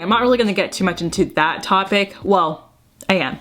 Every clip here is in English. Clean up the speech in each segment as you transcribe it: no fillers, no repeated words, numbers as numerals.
I'm not really gonna get too much into that topic. Well, I am.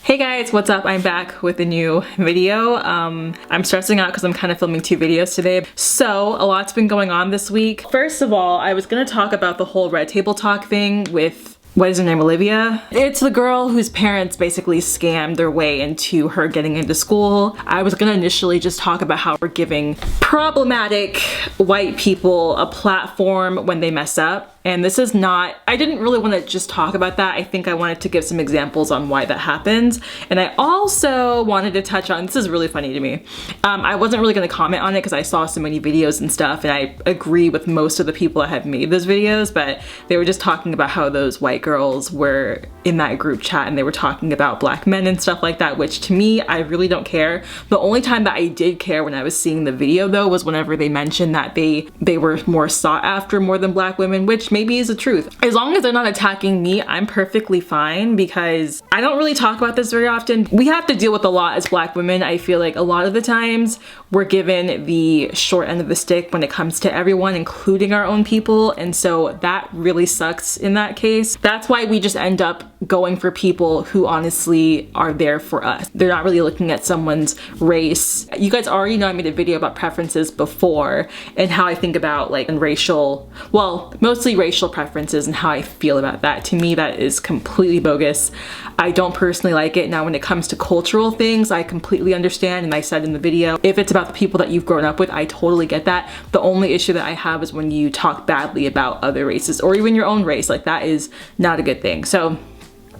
Hey guys, what's up? I'm back with a new video. I'm stressing out because I'm kind of filming 2 videos today. So a lot's been going on this week. First of all, I was gonna talk about the whole Red Table Talk thing with, what is her name, Olivia? It's the girl whose parents basically scammed their way into her getting into school. I was gonna initially just talk about how we're giving problematic white people a platform when they mess up. And this is not, I didn't really want to just talk about that. I think I wanted to give some examples on why that happens. And I also wanted to touch on, this is really funny to me. I wasn't really going to comment on it because I saw so many videos and stuff, and I agree with most of the people that have made those videos, but they were just talking about how those white girls were in that group chat and they were talking about black men and stuff like that, which to me, I really don't care. The only time that I did care when I was seeing the video though was whenever they mentioned that they were more sought after more than black women, which maybe is the truth. As long as they're not attacking me, I'm perfectly fine, because I don't really talk about this very often. We have to deal with a lot as black women. I feel like a lot of the times we're given the short end of the stick when it comes to everyone, including our own people, and so that really sucks in that case. That's why we just end up going for people who honestly are there for us. They're not really looking at someone's race. You guys already know I made a video about preferences before and how I think about like racial, well, mostly racial preferences and how I feel about that. To me, that is completely bogus. I don't personally like it. Now, when it comes to cultural things, I completely understand, and I said in the video, if it's about the people that you've grown up with, I totally get that. The only issue that I have is when you talk badly about other races or even your own race. Like, that is not a good thing. So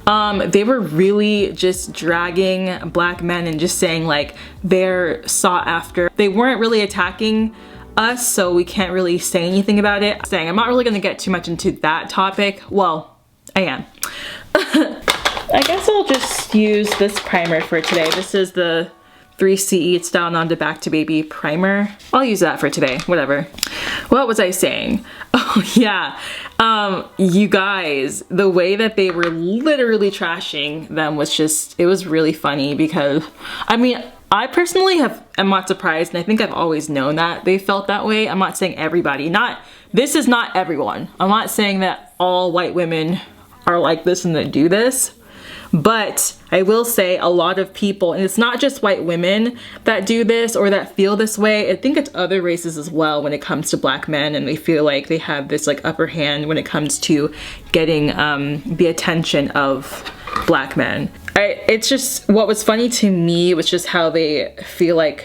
they were really just dragging black men and just saying like they're sought after. They weren't really attacking us, so we can't really say anything about it. I'm not really gonna get too much into that topic. Well, I am. I guess I'll just use this primer for today. This is the 3CE Style On to Back to Baby primer. I'll use that for today, whatever. What was I saying? Oh yeah, you guys, the way that they were literally trashing them was just, it was really funny, because I mean, I personally am not surprised, and I think I've always known that they felt that way. I'm not saying everybody, this is not everyone. I'm not saying that all white women are like this and that do this, but I will say a lot of people, and it's not just white women that do this or that feel this way. I think it's other races as well when it comes to black men, and they feel like they have this like upper hand when it comes to getting the attention of black men. It's just, what was funny to me was just how they feel like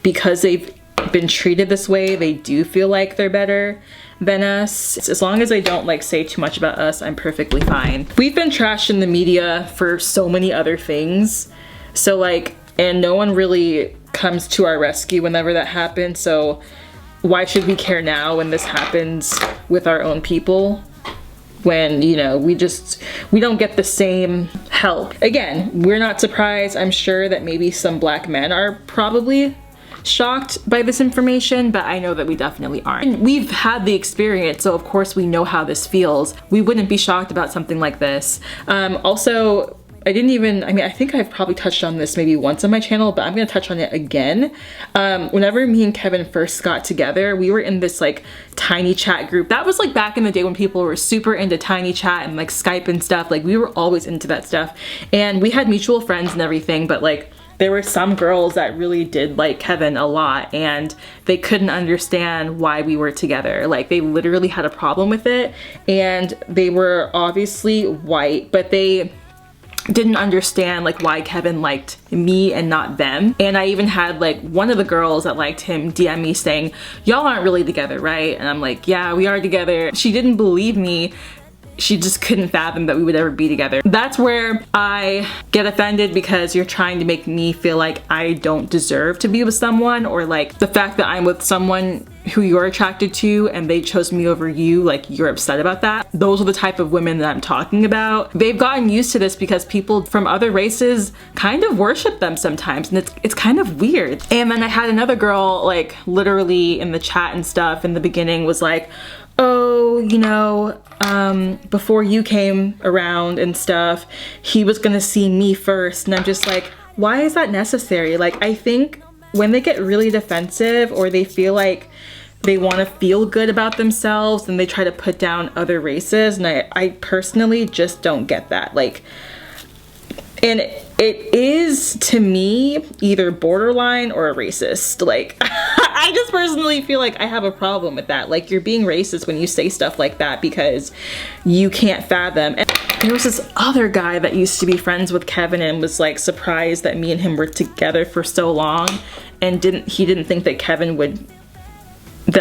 because they've been treated this way, they do feel like they're better than us. As long as they don't like say too much about us, I'm perfectly fine. We've been trashed in the media for so many other things, so like, and no one really comes to our rescue whenever that happens, so why should we care now when this happens with our own people, when, you know, we don't get the same help? Again, we're not surprised. I'm sure that maybe some black men are probably shocked by this information, but I know that we definitely aren't. And we've had the experience, so of course we know how this feels. We wouldn't be shocked about something like this. Also, I think I've probably touched on this maybe once on my channel, but I'm gonna touch on it again. Whenever me and Kevin first got together, we were in this like tiny chat group. That was like back in the day when people were super into tiny chat and like Skype and stuff. Like, we were always into that stuff. And we had mutual friends and everything, but like, there were some girls that really did like Kevin a lot, and they couldn't understand why we were together. Like, they literally had a problem with it, and they were obviously white, but they didn't understand like why Kevin liked me and not them. And I even had like one of the girls that liked him DM me saying, y'all aren't really together, right? And I'm like, yeah, we are together. She didn't believe me. She just couldn't fathom that we would ever be together. That's where I get offended, because you're trying to make me feel like I don't deserve to be with someone, or like the fact that I'm with someone who you're attracted to and they chose me over you, like you're upset about that. Those are the type of women that I'm talking about. They've gotten used to this because people from other races kind of worship them sometimes, and it's kind of weird. And then I had another girl like literally in the chat and stuff in the beginning was like, oh, you know, before you came around and stuff, he was gonna see me first. And I'm just like, why is that necessary? Like, I think when they get really defensive or they feel like they want to feel good about themselves and they try to put down other races, and I personally just don't get that. Like, and it is, to me, either borderline or a racist. Like, I just personally feel like I have a problem with that. Like, you're being racist when you say stuff like that because you can't fathom. And there was this other guy that used to be friends with Kevin and was like surprised that me and him were together for so long, and he didn't think that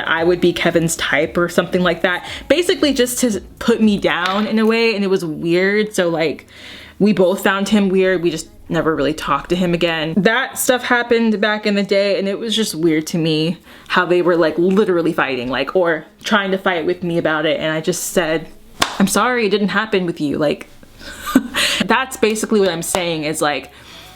I would be Kevin's type or something like that. Basically just to put me down in a way, and it was weird. So like, we both found him weird. We just never really talked to him again. That stuff happened back in the day, and it was just weird to me how they were like literally fighting, like, or trying to fight with me about it. And I just said, I'm sorry, it didn't happen with you. Like, that's basically what I'm saying, is like,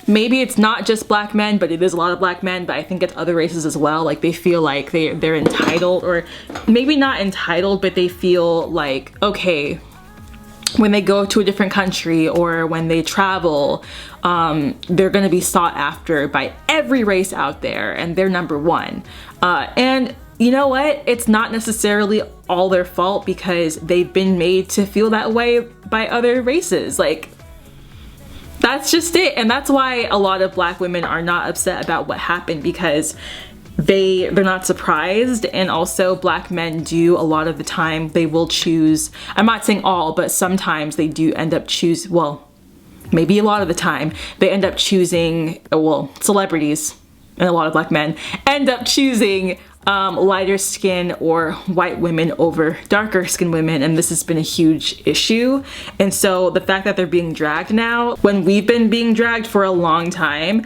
maybe it's not just black men, but it is a lot of black men, but I think it's other races as well. Like, they feel like they're entitled, or maybe not entitled, but they feel like, okay, when they go to a different country or when they travel, they're gonna be sought after by every race out there, and they're number one. And you know what? It's not necessarily all their fault, because they've been made to feel that way by other races. Like, that's just it. And that's why a lot of black women are not upset about what happened, because they're not surprised. And also, black men do, a lot of the time, they will choose, I'm not saying all, but sometimes they do end up well, maybe a lot of the time, they end up choosing, well, celebrities and a lot of black men end up choosing lighter skin or white women over darker skinned women, and this has been a huge issue. And so the fact that they're being dragged now, when we've been being dragged for a long time,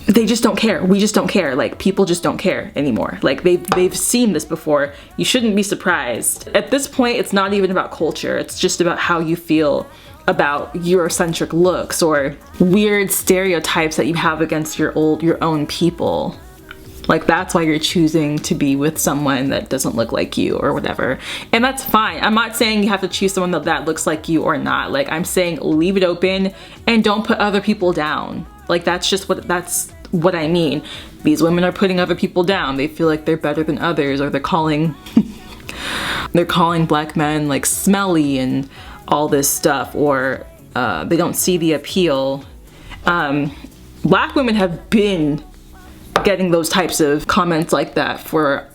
they just don't care. We just don't care. Like, people just don't care anymore. Like, they've seen this before. You shouldn't be surprised. At this point, it's not even about culture. It's just about how you feel about Eurocentric looks or weird stereotypes that you have against your own people. Like, that's why you're choosing to be with someone that doesn't look like you or whatever. And that's fine. I'm not saying you have to choose someone that looks like you or not. Like, I'm saying leave it open and don't put other people down. Like, that's what I mean. These women are putting other people down. They feel like they're better than others, or they're calling black men like smelly and all this stuff, or they don't see the appeal. Black women have been getting those types of comments like that for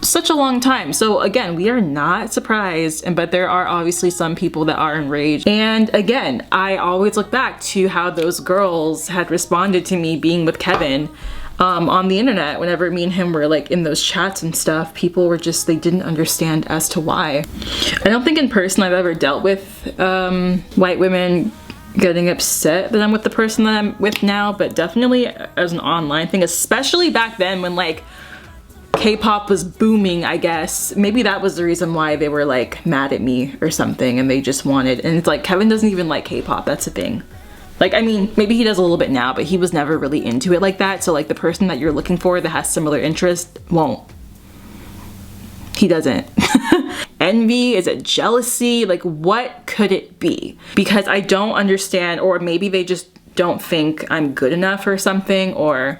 such a long time. So again, we are not surprised, but there are obviously some people that are enraged. And again, I always look back to how those girls had responded to me being with Kevin on the internet. Whenever me and him were like in those chats and stuff, people were just, they didn't understand as to why. I don't think in person I've ever dealt with white women getting upset that I'm with the person that I'm with now, but definitely as an online thing, especially back then when like K-pop was booming, I guess. Maybe that was the reason why they were like mad at me or something, and they just wanted, and it's like, Kevin doesn't even like K-pop, that's the thing. Like, I mean, maybe he does a little bit now, but he was never really into it like that. So like, the person that you're looking for that has similar interests he doesn't. Envy? Is it jealousy? Like, what could it be? Because I don't understand, or maybe they just don't think I'm good enough or something, or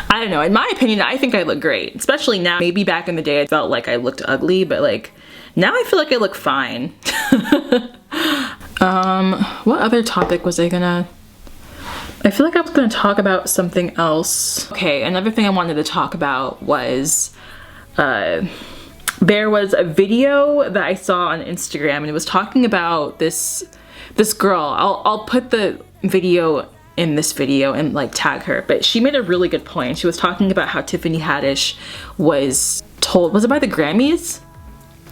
I don't know. In my opinion, I think I look great, especially now. Maybe back in the day I felt like I looked ugly, but like now I feel like I look fine. What other topic was I gonna? I feel like I was gonna talk about something else. Okay, another thing I wanted to talk about was there was a video that I saw on Instagram, and it was talking about this girl. I'll put the video in this video and like tag her, but she made a really good point. She was talking about how Tiffany Haddish was told, was it by the Grammys?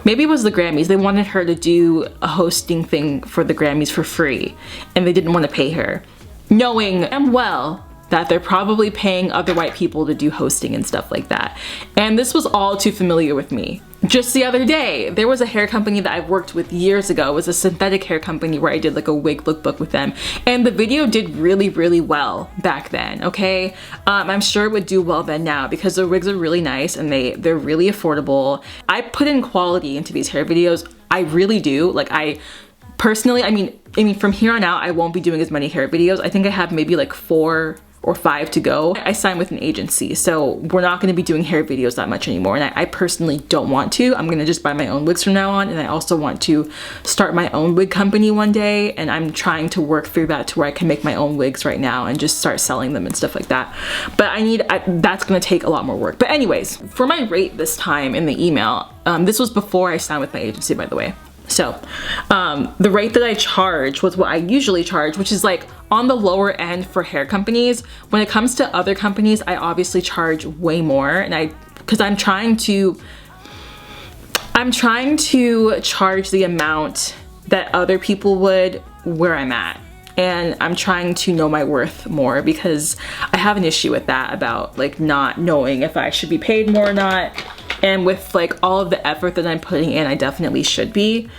Maybe it was the Grammys. They wanted her to do a hosting thing for the Grammys for free, and they didn't want to pay her, knowing damn well that they're probably paying other white people to do hosting and stuff like that. And this was all too familiar with me. Just the other day, there was a hair company that I've worked with years ago. It was a synthetic hair company where I did like a wig lookbook with them. And the video did really, really well back then, okay? I'm sure it would do well then now because the wigs are really nice and they're really affordable. I put in quality into these hair videos. I really do. Like personally, I mean, from here on out, I won't be doing as many hair videos. I think I have maybe like 4 or 5 to go. I signed with an agency, so we're not gonna be doing hair videos that much anymore. And I personally don't want to. I'm gonna just buy my own wigs from now on. And I also want to start my own wig company one day. And I'm trying to work through that to where I can make my own wigs right now and just start selling them and stuff like that. But that's gonna take a lot more work. But anyways, for my rate this time in the email, this was before I signed with my agency, by the way. So the rate that I charge was what I usually charge, which is like on the lower end for hair companies. When it comes to other companies, I obviously charge way more, and because I'm trying to charge the amount that other people would where I'm at. And I'm trying to know my worth more because I have an issue with that, about like not knowing if I should be paid more or not. And with like all of the effort that I'm putting in, I definitely should be.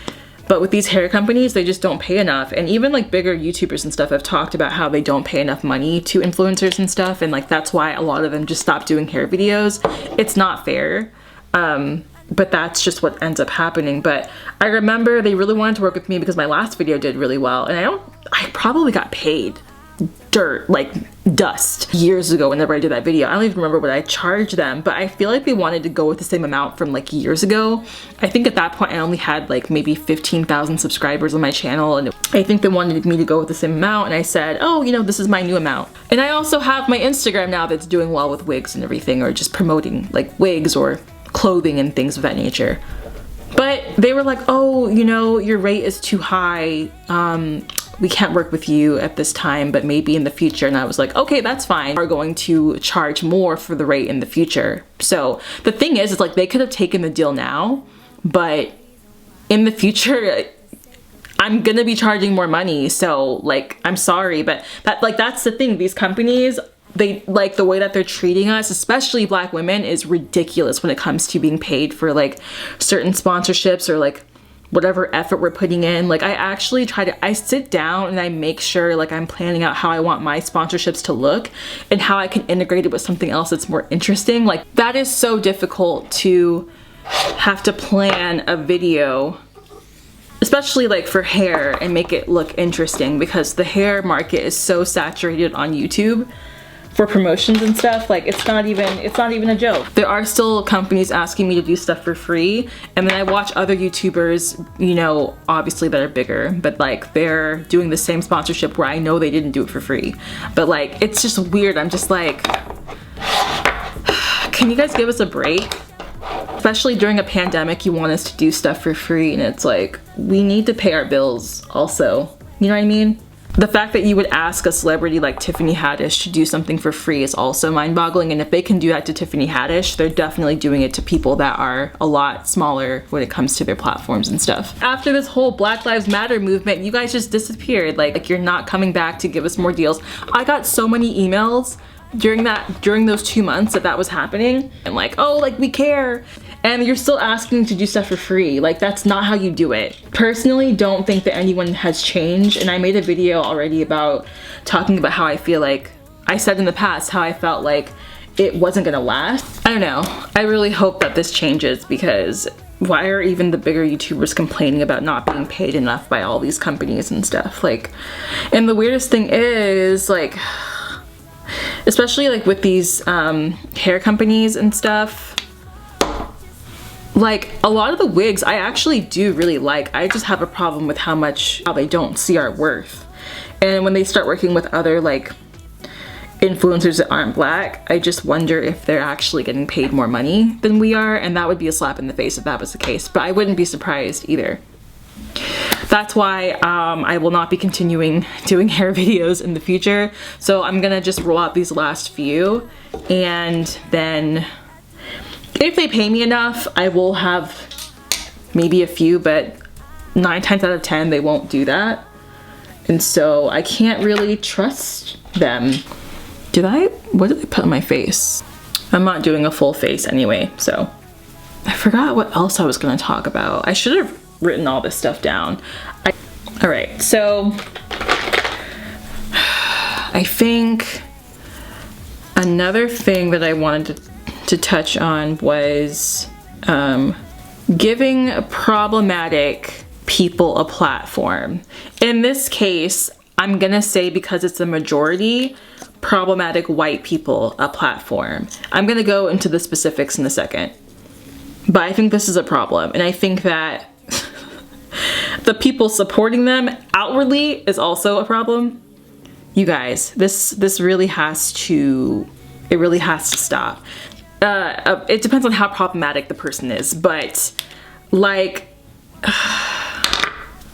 But with these hair companies, they just don't pay enough. And even like bigger YouTubers and stuff have talked about how they don't pay enough money to influencers and stuff. And like, that's why a lot of them just stop doing hair videos. It's not fair. But that's just what ends up happening. But I remember they really wanted to work with me because my last video did really well. And I probably got paid dust years ago whenever I did that video. I don't even remember what I charged them, but I feel like they wanted to go with the same amount from like years ago. I think at that point I only had like maybe 15,000 subscribers on my channel, and I think they wanted me to go with the same amount, and I said, oh, you know, this is my new amount. And I also have my Instagram now that's doing well with wigs and everything, or just promoting like wigs or clothing and things of that nature. But they were like, oh, you know, your rate is too high. We can't work with you at this time, but maybe in the future. And I was like, okay, that's fine. We're going to charge more for the rate in the future. So the thing is like they could have taken the deal now, but in the future, I'm gonna be charging more money. So like, I'm sorry, but that's the thing. These companies, they like the way that they're treating us, especially Black women, is ridiculous when it comes to being paid for like certain sponsorships or like whatever effort we're putting in. Like I sit down and I make sure like I'm planning out how I want my sponsorships to look and how I can integrate it with something else that's more interesting. Like that is so difficult to have to plan a video, especially like for hair, and make it look interesting, because the hair market is so saturated on YouTube for promotions and stuff. Like it's not even a joke. There are still companies asking me to do stuff for free, and then I watch other YouTubers, you know, obviously that are bigger, but like they're doing the same sponsorship where I know they didn't do it for free. But like, it's just weird. I'm just like, can you guys give us a break? Especially during a pandemic, you want us to do stuff for free, and it's like, we need to pay our bills also. You know what I mean? The fact that you would ask a celebrity like Tiffany Haddish to do something for free is also mind-boggling. And if they can do that to Tiffany Haddish, they're definitely doing it to people that are a lot smaller when it comes to their platforms and stuff. After this whole Black Lives Matter movement, you guys just disappeared. Like you're not coming back to give us more deals. I got so many emails during those 2 months that was happening, and like, oh, like we care, and you're still asking to do stuff for free. Like that's not how you do it. Personally, don't think that anyone has changed, and I made a video already about talking about how I feel like I said in the past how I felt like it wasn't gonna last. I don't know. I really hope that this changes, because why are even the bigger YouTubers complaining about not being paid enough by all these companies and stuff? Like, and the weirdest thing is like, especially like with these hair companies and stuff, like a lot of the wigs I actually do really like. I just have a problem with how they don't see our worth. And when they start working with other like influencers that aren't Black, I just wonder if they're actually getting paid more money than we are, and that would be a slap in the face if that was the case. But I wouldn't be surprised either. That's why I will not be continuing doing hair videos in the future. So I'm gonna just roll out these last few, and then if they pay me enough, I will have maybe a few, but 9 times out of 10 they won't do that. And so I can't really trust them. What did I put on my face? I'm not doing a full face anyway, so. I forgot what else I was gonna talk about. I should have written all this stuff down. All right, so I think another thing that I wanted to touch on was giving problematic people a platform. In this case, I'm gonna say, because it's a majority, problematic white people a platform. I'm gonna go into the specifics in a second. But I think this is a problem, and I think that the people supporting them outwardly is also a problem. You guys, this really has to, it really has to stop. It depends on how problematic the person is, but like,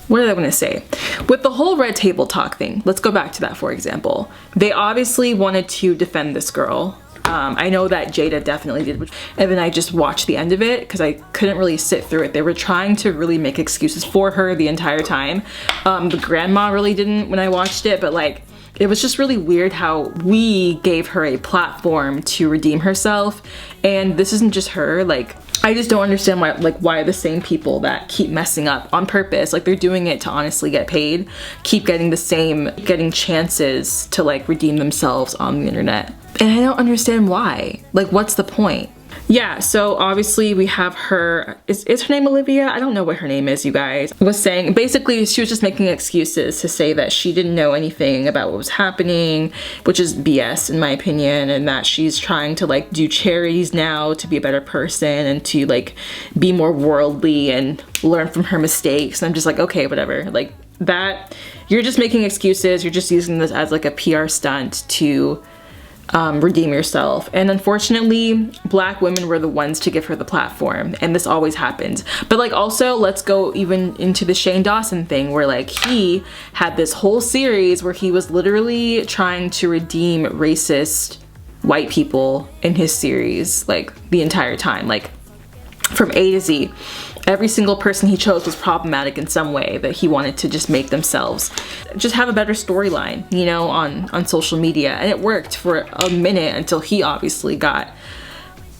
what did I want to say? With the whole red table talk thing, let's go back to that for example. They obviously wanted to defend this girl. I know that Jada definitely did, and then I just watched the end of it because I couldn't really sit through it. They were trying to really make excuses for her the entire time. The grandma really didn't when I watched it, but like, it was just really weird how we gave her a platform to redeem herself, and this isn't just her. Like, I just don't understand why the same people that keep messing up on purpose, like they're doing it to honestly get paid, keep getting chances to like redeem themselves on the internet. And I don't understand why. Like, what's the point? Yeah, so obviously we have her, is her name Olivia? I don't know what her name is, you guys. Was saying, basically she was just making excuses to say that she didn't know anything about what was happening, which is BS in my opinion, and that she's trying to like do charities now to be a better person and to like be more worldly and learn from her mistakes. And I'm just like, okay, whatever. Like that, you're just making excuses. You're just using this as like a PR stunt to redeem yourself. And unfortunately, black women were the ones to give her the platform, and this always happens. But like, also, let's go even into the Shane Dawson thing, where like he had this whole series where he was literally trying to redeem racist white people in his series, like the entire time, like from A to Z. Every single person he chose was problematic in some way that he wanted to just make themselves just have a better storyline, you know, on social media. And it worked for a minute until he obviously got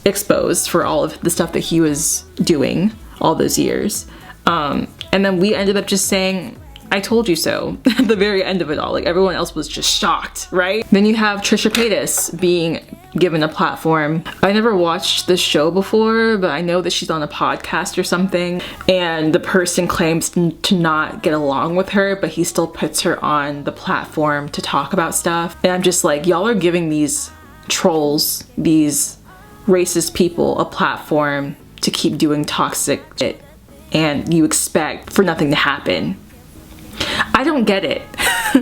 exposed for all of the stuff that he was doing all those years. And then we ended up just saying, I told you so at the very end of it all. Like, everyone else was just shocked, right? Then you have Trisha Paytas being given a platform. I never watched this show before, but I know that she's on a podcast or something, and the person claims to not get along with her, but he still puts her on the platform to talk about stuff. And I'm just like, y'all are giving these trolls, these racist people, a platform to keep doing toxic shit, and you expect for nothing to happen. I don't get it.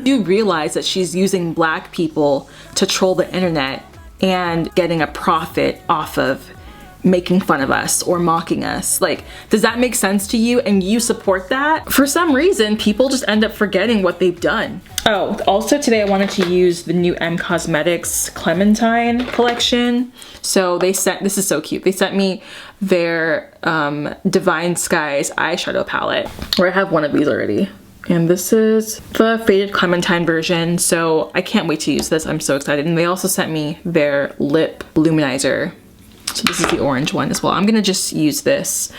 You realize that she's using black people to troll the internet and getting a profit off of making fun of us or mocking us. Like, does that make sense to you? And you support that? For some reason, people just end up forgetting what they've done. Oh, also today I wanted to use the new M Cosmetics Clementine collection. So they sent, this is so cute, they sent me their Divine Skies eyeshadow palette, where I have one of these already. And this is the Faded Clementine version, so I can't wait to use this. I'm so excited. And they also sent me their lip luminizer. So this is the orange one as well. I'm gonna just use this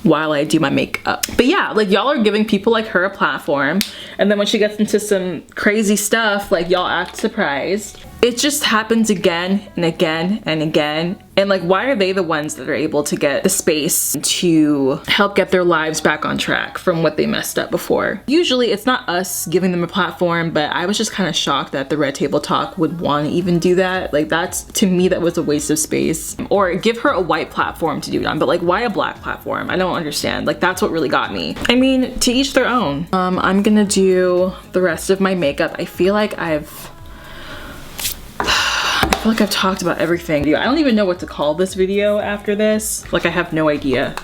while I do my makeup. But yeah, like, y'all are giving people like her a platform, and then when she gets into some crazy stuff, like, y'all act surprised. It just happens again and again and again. And like, why are they the ones that are able to get the space to help get their lives back on track from what they messed up before? Usually it's not us giving them a platform, but I was just kind of shocked that the Red Table Talk would want to even do that. Like, that's, to me, that was a waste of space. Or give her a white platform to do it on, but like, why a black platform? I don't understand. Like, that's what really got me. I mean, to each their own. I'm gonna do the rest of my makeup. I feel like I've talked about everything. I don't even know what to call this video after this. Like, I have no idea.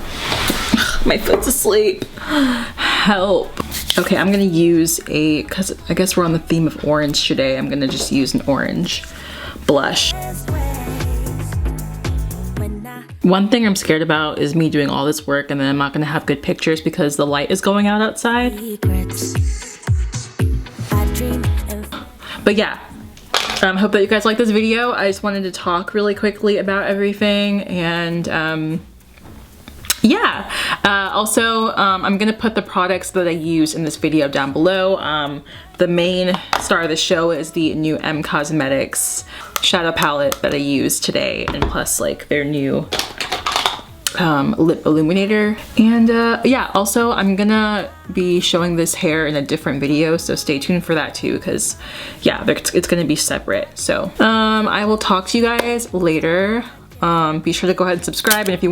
My foot's asleep. Help. Okay, I'm gonna use because I guess we're on the theme of orange today, I'm gonna just use an orange blush. One thing I'm scared about is me doing all this work and then I'm not gonna have good pictures because the light is going out outside. But yeah, Hope that you guys like this video. I just wanted to talk really quickly about everything, and yeah. Also, I'm gonna put the products that I use in this video down below. The main star of the show is the new M Cosmetics shadow palette that I used today, and plus like their new lip illuminator. And yeah, also I'm gonna be showing this hair in a different video, so stay tuned for that too, because yeah, it's gonna be separate. So I will talk to you guys later. Be sure to go ahead and subscribe, and if you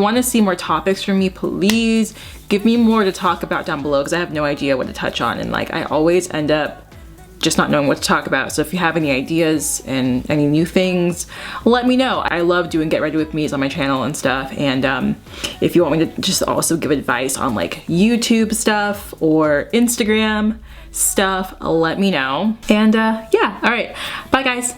wanna see more topics from me, please give me more to talk about down below, because I have no idea what to touch on, and like I always end up just not knowing what to talk about. So if you have any ideas and any new things, let me know. I love doing Get Ready With Me's on my channel and stuff, and if you want me to just also give advice on like YouTube stuff or Instagram stuff, let me know. And yeah, all right, bye guys.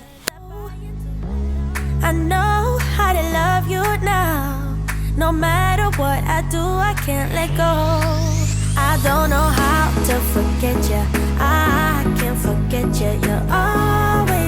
I know how to love you now. No matter what I do, I can't let go. I don't know how to forget you. I can't forget you. You're always